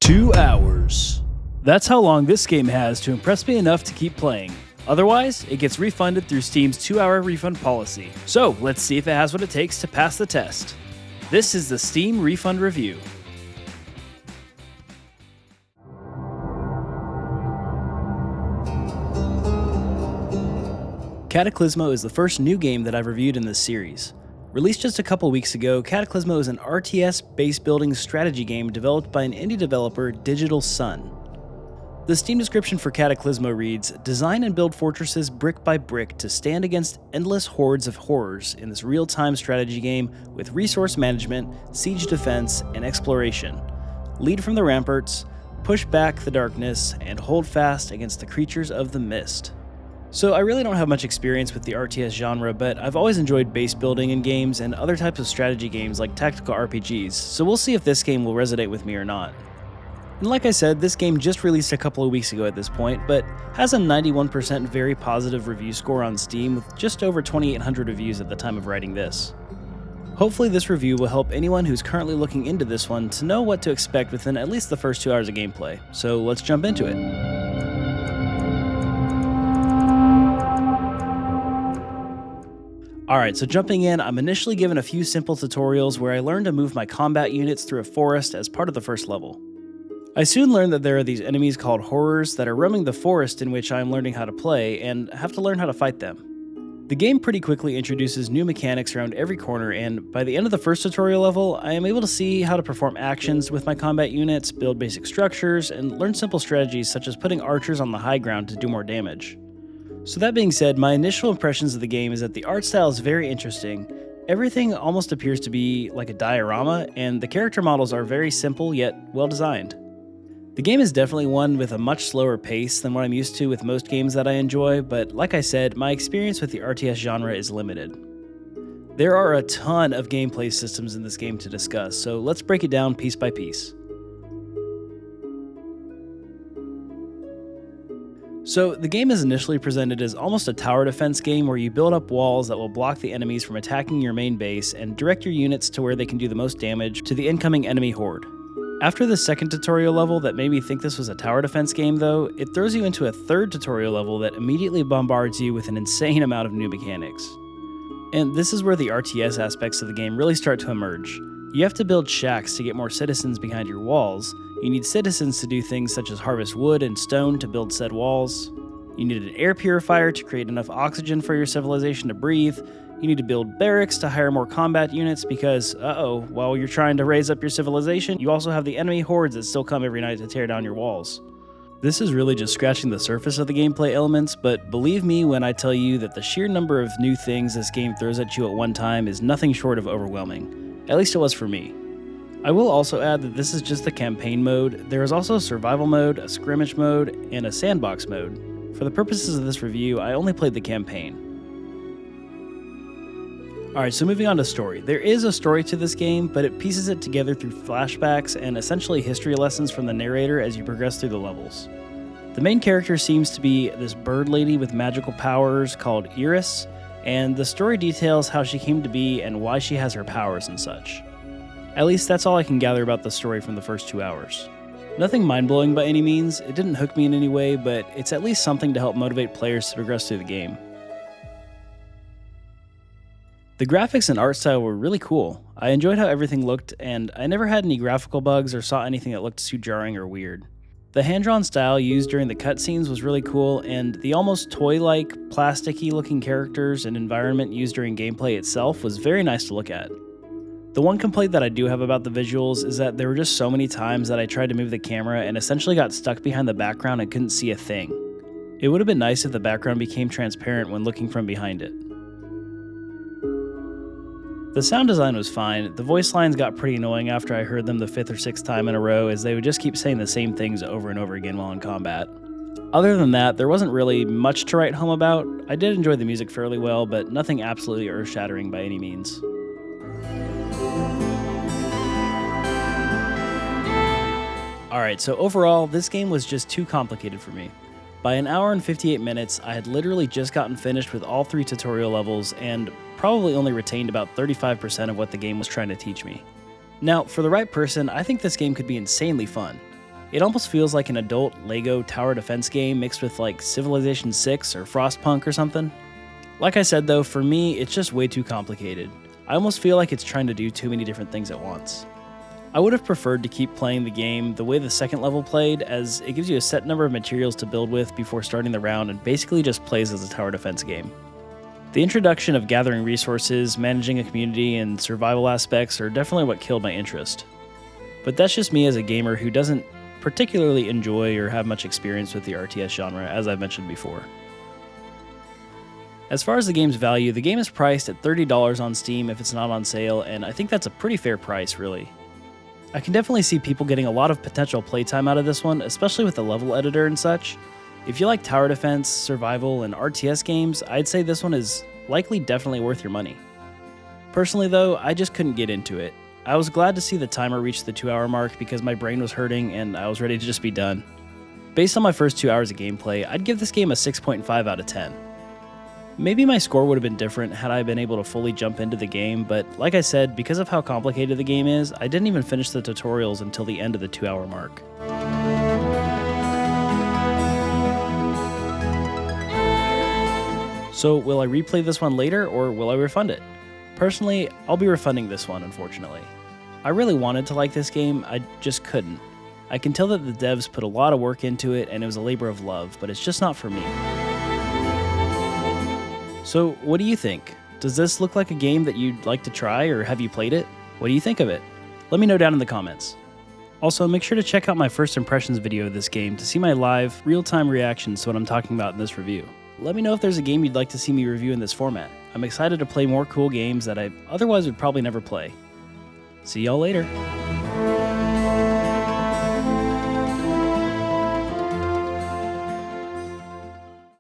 2 hours. That's how long this game has to impress me enough to keep playing. Otherwise, it gets refunded through Steam's 2-hour refund policy. So let's see if it has what it takes to pass the test. This is the Steam Refund Review. Cataclismo is the first new game that I've reviewed in this series. Released just a couple weeks ago, Cataclismo is an RTS base building strategy game developed by an indie developer, Digital Sun. The Steam description for Cataclismo reads, "Design and build fortresses brick by brick to stand against endless hordes of horrors in this real-time strategy game with resource management, siege defense, and exploration. Lead from the ramparts, push back the darkness, and hold fast against the creatures of the mist." So I really don't have much experience with the RTS genre, but I've always enjoyed base building in games and other types of strategy games like tactical RPGs, so we'll see if this game will resonate with me or not. And like I said, this game just released a couple of weeks ago at this point, but has a 91% very positive review score on Steam with just over 2,800 reviews at the time of writing this. Hopefully this review will help anyone who's currently looking into this one to know what to expect within at least the first 2 hours of gameplay, so let's jump into it. Alright, so jumping in, I'm initially given a few simple tutorials where I learned to move my combat units through a forest as part of the first level. I soon learned that there are these enemies called horrors that are roaming the forest in which I'm learning how to play, and have to learn how to fight them. The game pretty quickly introduces new mechanics around every corner, and by the end of the first tutorial level, I am able to see how to perform actions with my combat units, build basic structures, and learn simple strategies such as putting archers on the high ground to do more damage. So that being said, my initial impressions of the game is that the art style is very interesting. Everything almost appears to be like a diorama, and the character models are very simple yet well designed. The game is definitely one with a much slower pace than what I'm used to with most games that I enjoy, but like I said, my experience with the RTS genre is limited. There are a ton of gameplay systems in this game to discuss, so let's break it down piece by piece. So, the game is initially presented as almost a tower defense game where you build up walls that will block the enemies from attacking your main base and direct your units to where they can do the most damage to the incoming enemy horde. After the second tutorial level that made me think this was a tower defense game though, it throws you into a third tutorial level that immediately bombards you with an insane amount of new mechanics. And this is where the RTS aspects of the game really start to emerge. You have to build shacks to get more citizens behind your walls. You need citizens to do things such as harvest wood and stone to build said walls. You need an air purifier to create enough oxygen for your civilization to breathe. You need to build barracks to hire more combat units because, while you're trying to raise up your civilization, you also have the enemy hordes that still come every night to tear down your walls. This is really just scratching the surface of the gameplay elements, but believe me when I tell you that the sheer number of new things this game throws at you at one time is nothing short of overwhelming. At least it was for me. I will also add that this is just the campaign mode. There is also a survival mode, a scrimmage mode, and a sandbox mode. For the purposes of this review, I only played the campaign. Alright, so moving on to story. There is a story to this game, but it pieces it together through flashbacks and essentially history lessons from the narrator as you progress through the levels. The main character seems to be this bird lady with magical powers called Iris, and the story details how she came to be and why she has her powers and such. At least that's all I can gather about the story from the first 2 hours. Nothing mind-blowing by any means, it didn't hook me in any way, but it's at least something to help motivate players to progress through the game. The graphics and art style were really cool. I enjoyed how everything looked, and I never had any graphical bugs or saw anything that looked too jarring or weird. The hand-drawn style used during the cutscenes was really cool, and the almost toy-like, plasticky looking characters and environment used during gameplay itself was very nice to look at. The one complaint that I do have about the visuals is that there were just so many times that I tried to move the camera and essentially got stuck behind the background and couldn't see a thing. It would have been nice if the background became transparent when looking from behind it. The sound design was fine. The voice lines got pretty annoying after I heard them the 5th or 6th time in a row as they would just keep saying the same things over and over again while in combat. Other than that, there wasn't really much to write home about. I did enjoy the music fairly well, but nothing absolutely earth-shattering by any means. Alright, so overall, this game was just too complicated for me. By an hour and 58 minutes, I had literally just gotten finished with all 3 tutorial levels and probably only retained about 35% of what the game was trying to teach me. Now, for the right person, I think this game could be insanely fun. It almost feels like an adult LEGO tower defense game mixed with like Civilization 6 or Frostpunk or something. Like I said though, for me, it's just way too complicated. I almost feel like it's trying to do too many different things at once. I would have preferred to keep playing the game the way the second level played, as it gives you a set number of materials to build with before starting the round and basically just plays as a tower defense game. The introduction of gathering resources, managing a community, and survival aspects are definitely what killed my interest. But that's just me as a gamer who doesn't particularly enjoy or have much experience with the RTS genre, as I've mentioned before. As far as the game's value, the game is priced at $30 on Steam if it's not on sale, and I think that's a pretty fair price, really. I can definitely see people getting a lot of potential playtime out of this one, especially with the level editor and such. If you like tower defense, survival, and RTS games, I'd say this one is likely definitely worth your money. Personally though, I just couldn't get into it. I was glad to see the timer reach the 2-hour mark because my brain was hurting and I was ready to just be done. Based on my first 2 hours of gameplay, I'd give this game a 6.5 out of 10. Maybe my score would have been different had I been able to fully jump into the game, but like I said, because of how complicated the game is, I didn't even finish the tutorials until the end of the 2-hour mark. So will I replay this one later, or will I refund it? Personally, I'll be refunding this one, unfortunately. I really wanted to like this game, I just couldn't. I can tell that the devs put a lot of work into it and it was a labor of love, but it's just not for me. So what do you think? Does this look like a game that you'd like to try, or have you played it? What do you think of it? Let me know down in the comments. Also, make sure to check out my first impressions video of this game to see my live, real-time reactions to what I'm talking about in this review. Let me know if there's a game you'd like to see me review in this format. I'm excited to play more cool games that I otherwise would probably never play. See y'all later.